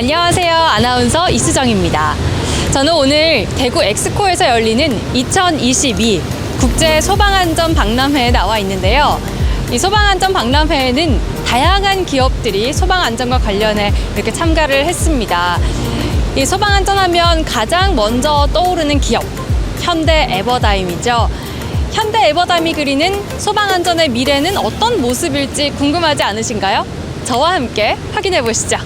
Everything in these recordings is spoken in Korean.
안녕하세요. 아나운서 이수정입니다. 저는 오늘 대구 엑스코에서 열리는 2022 국제 소방안전 박람회에 나와 있는데요. 이 소방안전 박람회에는 다양한 기업들이 소방안전과 관련해 이렇게 참가를 했습니다. 이 소방안전 하면 가장 먼저 떠오르는 기업, 현대 에버다임이죠. 현대 에버다임이 그리는 소방안전의 미래는 어떤 모습일지 궁금하지 않으신가요? 저와 함께 확인해 보시죠.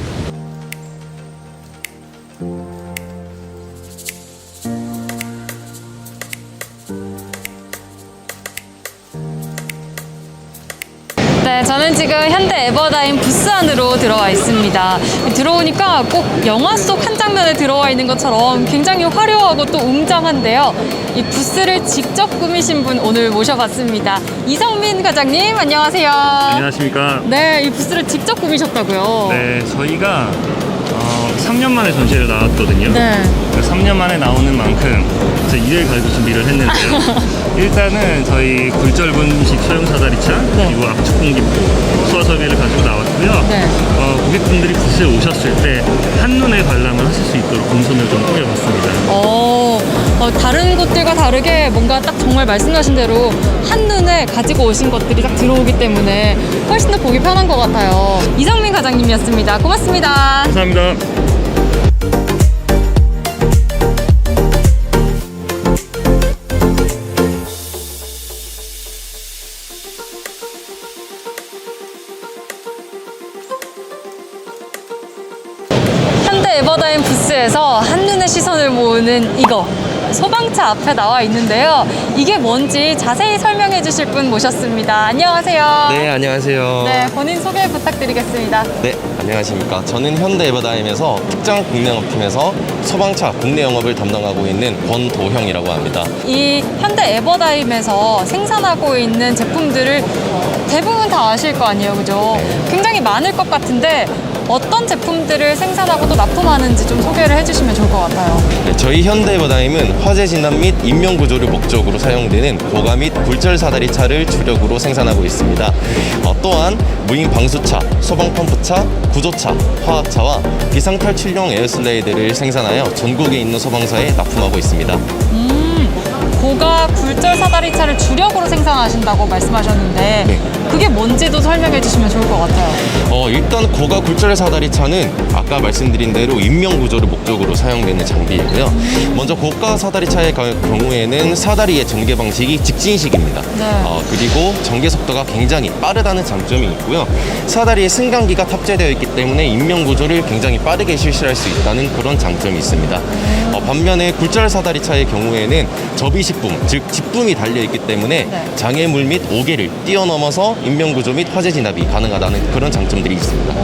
네, 저는 지금 현대 에버다임 부스 안으로 들어와 있습니다. 들어오니까 꼭 영화 속 한 장면에 들어와 있는 것처럼 굉장히 화려하고 또 웅장한데요. 이 부스를 직접 꾸미신 분 오늘 모셔봤습니다. 이성민 과장님, 안녕하세요. 안녕하십니까. 네, 이 부스를 직접 꾸미셨다고요? 네, 저희가 3년 만에 전시회를 나왔거든요. 네. 3년 만에 나오는 만큼 제 일을 가지고 준비를 했는데요. 일단은 저희 굴절분식 소형 사다리차, 네. 그리고 압축 공기포, 수화 설비를 가지고 나왔고요. 네. 고객분들이 부스에 오셨을 때 한눈에 관람을 하실 수 있도록 동선을 좀 꾸며봤습니다. 다른 곳들과 다르게 뭔가 딱 정말 말씀하신 대로 한눈에 가지고 오신 것들이 딱 들어오기 때문에 훨씬 더 보기 편한 것 같아요. 이성민 과장님이었습니다. 고맙습니다. 감사합니다. 현대 에버다임 부스에서 한눈에 시선을 모으는 이거 소방차 앞에 나와 있는데요. 이게 뭔지 자세히 설명해 주실 분 모셨습니다. 안녕하세요. 네, 안녕하세요. 네, 본인 소개 부탁드리겠습니다. 네, 안녕하십니까. 저는 현대 에버다임에서 특정 국내 영업팀에서 소방차 국내 영업을 담당하고 있는 권도형이라고 합니다. 이 현대 에버다임에서 생산하고 있는 제품들을 대부분 다 아실 거 아니에요, 그죠? 굉장히 많을 것 같은데 어떤 제품들을 생산하고 또 납품하는지 좀 소개를 해주시면 좋을 것 같아요. 네, 저희 현대 에버다임은 화재 진단 및 인명 구조를 목적으로 사용되는 고가 및 굴절 사다리차를 주력으로 생산하고 있습니다. 또한 무인 방수차, 소방 펌프차, 구조차, 화학차와 비상 탈출용 에어슬레이드를 생산하여 전국에 있는 소방서에 납품하고 있습니다. 고가 굴절 사다리차를 주력으로 생산하신다고 말씀하셨는데 네. 그게 뭔지도 설명해 주시면 좋을 것 같아요. 일단 고가 굴절 사다리차는 아까 말씀드린 대로 인명 구조를 목적으로 사용되는 장비이고요. 먼저 고가 사다리차의 경우에는 사다리의 전개 방식이 직진식입니다. 네. 그리고 전개 속도가 굉장히 빠르다는 장점이 있고요. 사다리에 승강기가 탑재되어 있기 때문에 인명 구조를 굉장히 빠르게 실시할 수 있다는 그런 장점이 있습니다. 반면에 굴절 사다리차의 경우에는 접이식품, 즉 집붐이 달려있기 때문에 네. 장애물 및 오개를 뛰어넘어서 인명구조 및 화재 진압이 가능하다는 그런 장점들이 있습니다.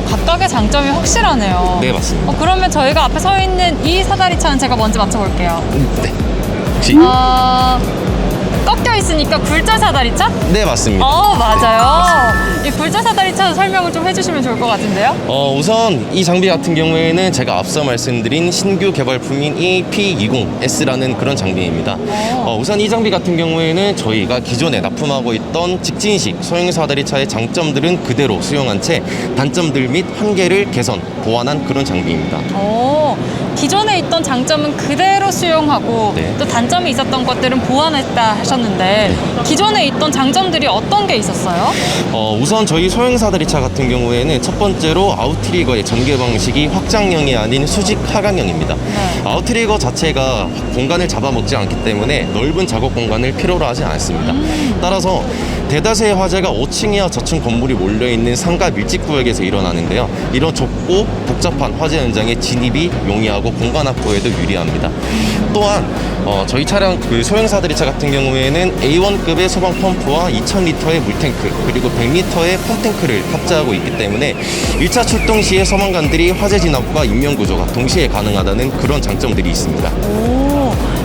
각각의 장점이 확실하네요. 네, 맞습니다. 그러면 저희가 앞에 서 있는 이 사다리차는 제가 먼저 맞춰볼게요. 네. 혹시? 꺾여 있으니까 굴절 사다리차? 네, 맞습니다. 맞아요. 이 굴절 사다리차 설명을 좀 해주시면 좋을 것 같은데요. 우선 이 장비 같은 경우에는 제가 앞서 말씀드린 신규 개발품인 EP20S라는 그런 장비입니다. 우선 이 장비 같은 경우에는 저희가 기존에 납품하고 있던 직진식 소형 사다리차의 장점들은 그대로 수용한 채 단점들 및 한계를 개선, 보완한 그런 장비입니다. 기존에 있던 장점은 그대로 수용하고 네. 또 단점이 있었던 것들은 보완했다 하셨는데 기존에 있던 장점들이 어떤 게 있었어요? 우선 저희 소형 사다리차 같은 경우에는 첫 번째로 아웃트리거의 전개 방식이 확장형이 아닌 수직 하강형입니다. 네. 아웃트리거 자체가 공간을 잡아먹지 않기 때문에 넓은 작업 공간을 필요로 하지 않습니다. 따라서 대다수의 화재가 5층 이하 저층 건물이 몰려있는 상가 밀집 구역에서 일어나는데요. 이런 좁고 복잡한 화재 현장에 진입이 용이하고 공간 확보에도 유리합니다. 또한 저희 차량 소형 사다리차 같은 경우에는 A1급의 소방 펌프와 2000리터의 물탱크 그리고 100리터의 펌탱크를 탑재하고 있기 때문에 1차 출동 시에 소방관들이 화재 진압과 인명 구조가 동시에 가능하다는 그런 장점들이 있습니다.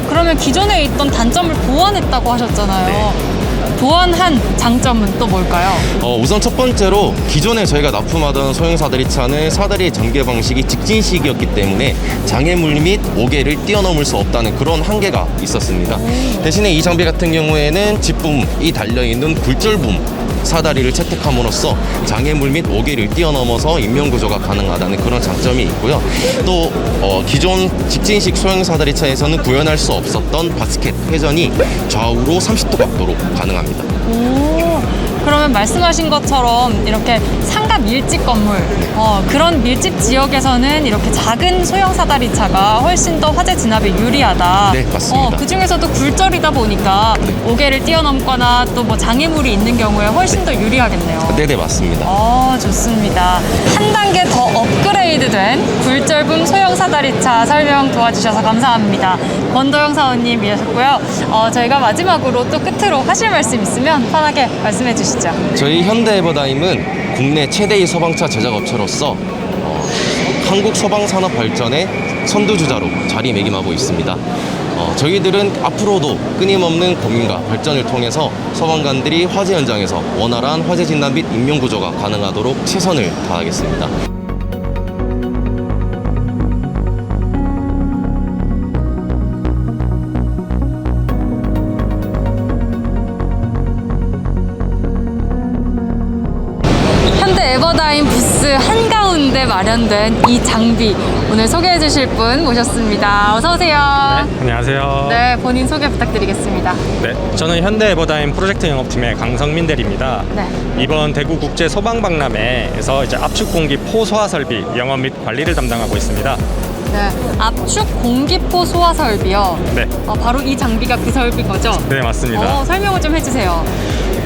그러면 기존에 있던 단점을 보완했다고 하셨잖아요. 네. 보완한 장점은 또 뭘까요? 우선 첫 번째로 기존에 저희가 납품하던 소형 사다리차는 사다리의 전개 방식이 직진식이었기 때문에 장애물 및 오개를 뛰어넘을 수 없다는 그런 한계가 있었습니다. 대신에 이 장비 같은 경우에는 집붐이 달려있는 굴절붐 사다리를 채택함으로써 장애물 및 오개를 뛰어넘어서 인면구조가 가능하다는 그런 장점이 있고요. 또 기존 직진식 소형 사다리차에서는 구현할 수 없었던 바스켓 회전이 좌우로 30도 각도로 가능합니다. 오, 그러면 말씀하신 것처럼 이렇게 상가 밀집 건물, 그런 밀집 지역에서는 이렇게 작은 소형 사다리차가 훨씬 더 화재 진압에 유리하다. 네, 맞습니다. 그 중에서도 굴절이다 보니까 오개를 뛰어넘거나 또 뭐 장애물이 있는 경우에 훨씬 더 유리하겠네요. 네네, 맞습니다. 좋습니다. 한 단계 더 업그레이드된 굴절붐 소형 사다리차 설명 도와주셔서 감사합니다. 권도영 사원님이셨고요. 저희가 마지막으로 또 끝으로 하실 말씀 있으면 편하게 말씀해 주시죠. 저희 현대에버다임은 국내 최대의 소방차 제작 업체로서 한국 소방산업 발전의 선두주자로 자리매김하고 있습니다. 저희들은 앞으로도 끊임없는 고민과 발전을 통해서 소방관들이 화재 현장에서 원활한 화재 진단 및 인명구조가 가능하도록 최선을 다하겠습니다. 현대 에버다임 부스 한가운데 마련된 이 장비 오늘 소개해 주실 분 모셨습니다. 어서 오세요. 안녕하세요. 네, 본인 소개 부탁드리겠습니다. 네, 저는 현대 에버다임 프로젝트 영업팀의 강성민 대리입니다. 네. 이번 대구 국제 소방박람회에서 이제 압축 공기 포소화 설비 영업 및 관리를 담당하고 있습니다. 네, 압축 공기포 소화 설비요. 네, 바로 이 장비가 그 설비인 거죠? 네 맞습니다. 설명을 좀 해주세요.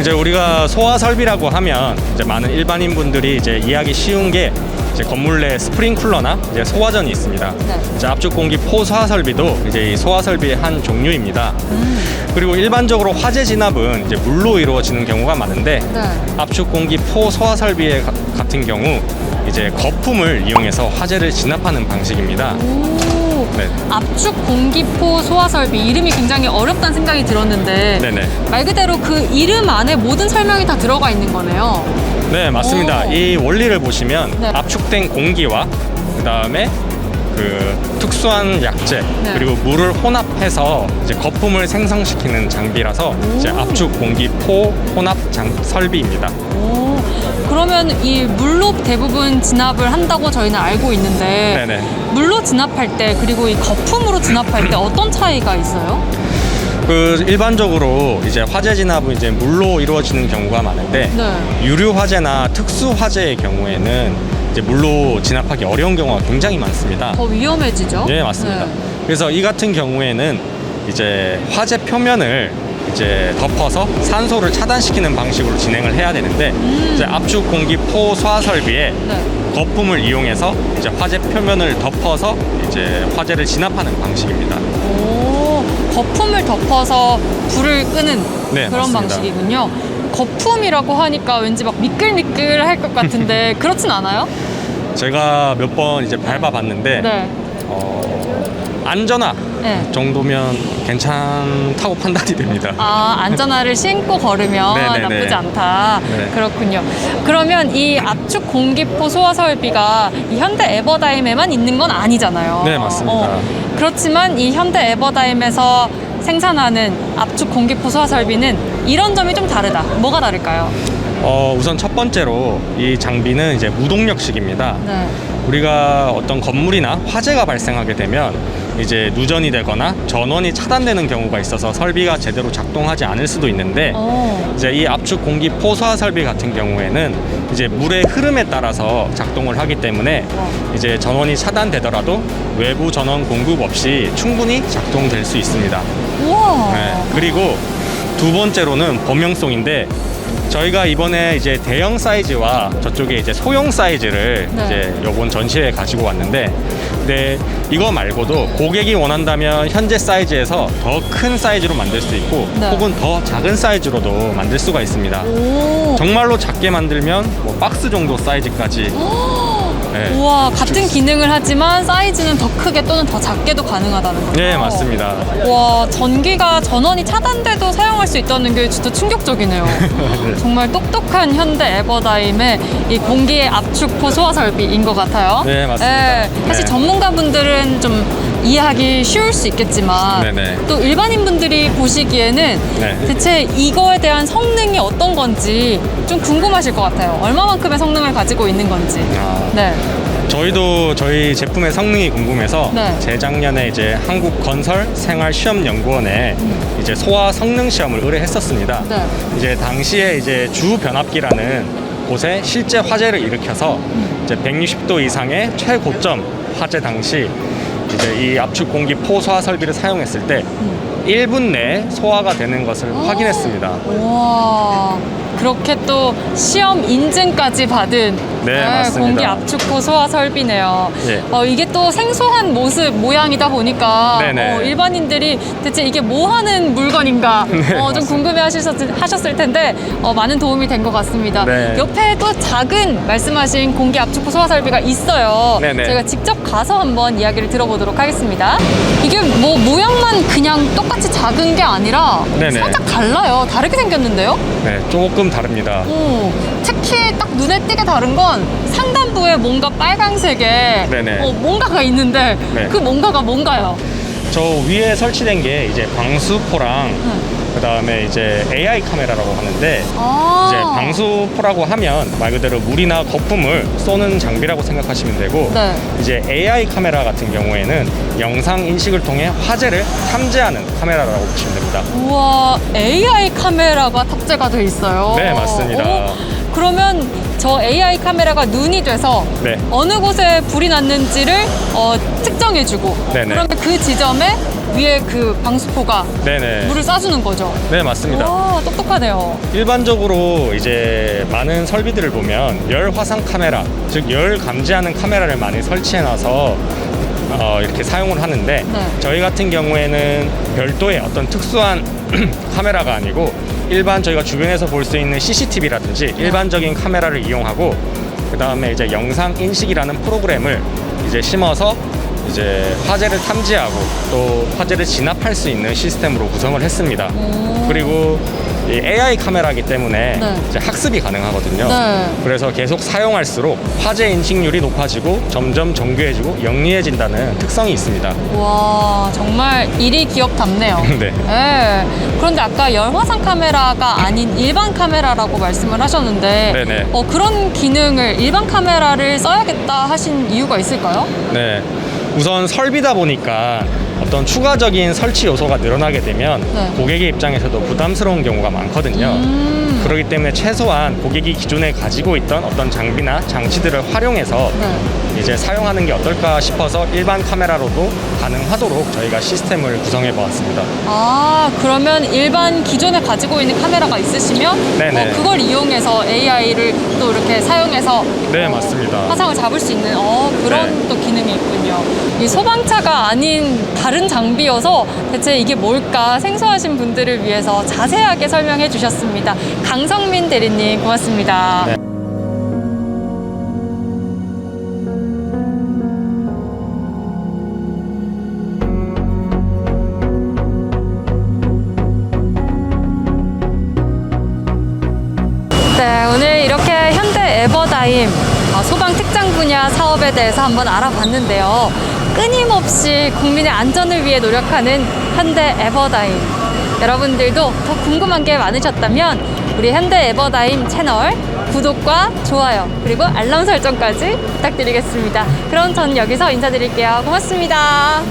이제 우리가 소화 설비라고 하면 이제 많은 일반인 분들이 이제 이해하기 쉬운 게 이제 건물 내 스프링쿨러나 이제 소화전이 있습니다. 네. 이제 압축 공기 포소화 설비도 이제 이 소화 설비의 한 종류입니다. 그리고 일반적으로 화재 진압은 이제 물로 이루어지는 경우가 많은데 네. 압축 공기 포소화 설비의 같은 경우 이제 거품을 이용해서 화재를 진압하는 방식입니다. 오, 네. 압축 공기포 소화 설비 이름이 굉장히 어렵다는 생각이 들었는데 네네. 말 그대로 그 이름 안에 모든 설명이 다 들어가 있는 거네요. 네, 맞습니다. 오. 이 원리를 보시면 네. 압축된 공기와 그다음에 그 특수한 약재 네. 그리고 물을 혼합해서 이제 거품을 생성시키는 장비라서 이제 압축 공기 포 혼합 설비입니다. 오, 그러면 이 물로 대부분 진압을 한다고 저희는 알고 있는데 네네. 물로 진압할 때 그리고 이 거품으로 진압할 때 어떤 차이가 있어요? 그 일반적으로 이제 화재 진압은 이제 물로 이루어지는 경우가 많은데 네. 유류 화재나 특수 화재의 경우에는 이제 물로 진압하기 어려운 경우가 굉장히 많습니다. 더 위험해지죠? 네, 맞습니다. 네. 그래서 이 같은 경우에는 이제 화재 표면을 이제 덮어서 산소를 차단시키는 방식으로 진행을 해야 되는데 이제 압축 공기 포 소화 설비에 네. 거품을 이용해서 이제 화재 표면을 덮어서 이제 화재를 진압하는 방식입니다. 오, 거품을 덮어서 불을 끄는 네, 그런 맞습니다. 방식이군요. 거품이라고 하니까 왠지 막 미끌미끌할 것 같은데 그렇진 않아요? 제가 몇 번 이제 밟아봤는데 네. 안전화 네. 정도면 괜찮다고 판단이 됩니다. 안전화를 신고 걸으면 네네네. 나쁘지 않다. 네. 그렇군요. 그러면 이 압축 공기포 소화 설비가 이 현대 에버다임에만 있는 건 아니잖아요. 네, 맞습니다. 그렇지만 이 현대 에버다임에서 생산하는 압축 공기포 소화 설비는 이런 점이 좀 다르다. 뭐가 다를까요? 우선 첫 번째로 이 장비는 이제 무동력식입니다. 네. 우리가 어떤 건물이나 화재가 발생하게 되면 이제 누전이 되거나 전원이 차단되는 경우가 있어서 설비가 제대로 작동하지 않을 수도 있는데 이제 이 압축 공기 포소화 설비 같은 경우에는 이제 물의 흐름에 따라서 작동을 하기 때문에 이제 전원이 차단되더라도 외부 전원 공급 없이 충분히 작동될 수 있습니다. 우와. 네. 그리고 두 번째로는 범용성인데 저희가 이번에 이제 대형 사이즈와 저쪽에 이제 소형 사이즈를 네. 이제 요번 전시회에 가지고 왔는데 근데 이거 말고도 고객이 원한다면 현재 사이즈에서 더 큰 사이즈로 만들 수 있고 네. 혹은 더 작은 사이즈로도 만들 수가 있습니다. 오. 정말로 작게 만들면 뭐 박스 정도 사이즈까지 네. 우와, 같은 기능을 하지만 사이즈는 더 크게 또는 더 작게도 가능하다는 거죠? 네, 맞습니다. 와, 전원이 차단돼도 사용할 수 있다는 게 진짜 충격적이네요. 정말 똑똑한 현대 에버다임의 이 공기의 압축포 소화 설비인 것 같아요. 네, 맞습니다. 사실 네. 전문가분들은 좀 이해하기 쉬울 수 있겠지만 네네. 또 일반인 분들이 보시기에는 네. 대체 이거에 대한 성능이 어떤 건지 좀 궁금하실 것 같아요. 얼마만큼의 성능을 가지고 있는 건지. 아, 네. 저희도 저희 제품의 성능이 궁금해서 네. 재작년에 이제 한국건설생활시험연구원에 이제 소화 성능 시험을 의뢰했었습니다. 네. 이제 당시에 이제 주 변압기라는 곳에 실제 화재를 일으켜서 이제 160도 이상의 최고점 화재 당시 이제 이 압축 공기 포소화 설비를 사용했을 때 1분 내에 소화가 되는 것을 확인했습니다. 와, 그렇게 또 시험 인증까지 받은 네, 맞습니다. 공기 압축포 소화 설비네요. 예. 이게 또 생소한 모양이다 보니까 네네. 일반인들이 대체 이게 뭐 하는 물건인가 네, 좀 맞습니다. 궁금해 하셨을 텐데 많은 도움이 된 것 같습니다. 네. 옆에 또 작은 말씀하신 공기 압축포 소화 설비가 있어요. 네네. 제가 직접 가서 한번 이야기를 들어보도록 하겠습니다. 이게 뭐 모양만 그냥 똑같이 작은 게 아니라 네네. 살짝 달라요. 다르게 생겼는데요? 네, 조금 다릅니다. 특히 딱 눈에 띄게 다른 건 상단부에 뭔가 빨강색의 네네. 뭔가가 있는데 네. 그 뭔가가 뭔가요? 저 위에 설치된 게 이제 방수포랑 그다음에 이제 AI 카메라라고 하는데 이제 방수포라고 하면 말 그대로 물이나 거품을 쏘는 장비라고 생각하시면 되고 네. 이제 AI 카메라 같은 경우에는 영상 인식을 통해 화재를 탐지하는 카메라라고 보시면 됩니다. 우와, AI 카메라가 탑재가 돼 있어요. 네, 맞습니다. 그러면 저 AI 카메라가 눈이 돼서 네. 어느 곳에 불이 났는지를 측정해주고 네네. 그러면 그 지점에 위에 그 방수포가 네네. 물을 쏴주는 거죠. 네, 맞습니다. 와, 똑똑하네요. 일반적으로 이제 많은 설비들을 보면 열 화상 카메라, 즉 열 감지하는 카메라를 많이 설치해놔서 이렇게 사용을 하는데 네. 저희 같은 경우에는 별도의 어떤 특수한 카메라가 아니고 일반 저희가 주변에서 볼 수 있는 CCTV라든지 일반적인 카메라를 이용하고 그 다음에 이제 영상 인식이라는 프로그램을 이제 심어서 이제 화재를 탐지하고 또 화재를 진압할 수 있는 시스템으로 구성을 했습니다. 그리고 이 AI 카메라이기 때문에 네. 이제 학습이 가능하거든요. 네. 그래서 계속 사용할수록 화재 인식률이 높아지고 점점 정교해지고 영리해진다는 특성이 있습니다. 와, 정말 일이 기업답네요. 네. 네. 그런데 아까 열화상 카메라가 아닌 일반 카메라라고 말씀을 하셨는데 네네. 그런 기능을 일반 카메라를 써야겠다 하신 이유가 있을까요? 네. 우선 설비다 보니까 어떤 추가적인 설치 요소가 늘어나게 되면 네. 고객의 입장에서도 부담스러운 경우가 많거든요. 그렇기 때문에 최소한 고객이 기존에 가지고 있던 어떤 장비나 장치들을 활용해서 네. 이제 사용하는 게 어떨까 싶어서 일반 카메라로도 가능하도록 저희가 시스템을 구성해 보았습니다. 그러면 일반 기존에 가지고 있는 카메라가 있으시면 네네. 그걸 이용해서 AI를 또 이렇게 사용해서 네, 맞습니다. 화상을 잡을 수 있는 그런 네. 또 기능이 있군요. 이 소방차가 아닌 다른 장비여서 대체 이게 뭘까 생소하신 분들을 위해서 자세하게 설명해 주셨습니다. 강성민 대리님 고맙습니다. 네. 네, 오늘 이렇게 현대 에버다임 소방 특장 분야 사업에 대해서 한번 알아봤는데요. 끊임없이 국민의 안전을 위해 노력하는 현대 에버다임. 여러분들도 더 궁금한 게 많으셨다면 우리 현대 에버다임 채널 구독과 좋아요 그리고 알람 설정까지 부탁드리겠습니다. 그럼 저는 여기서 인사드릴게요. 고맙습니다.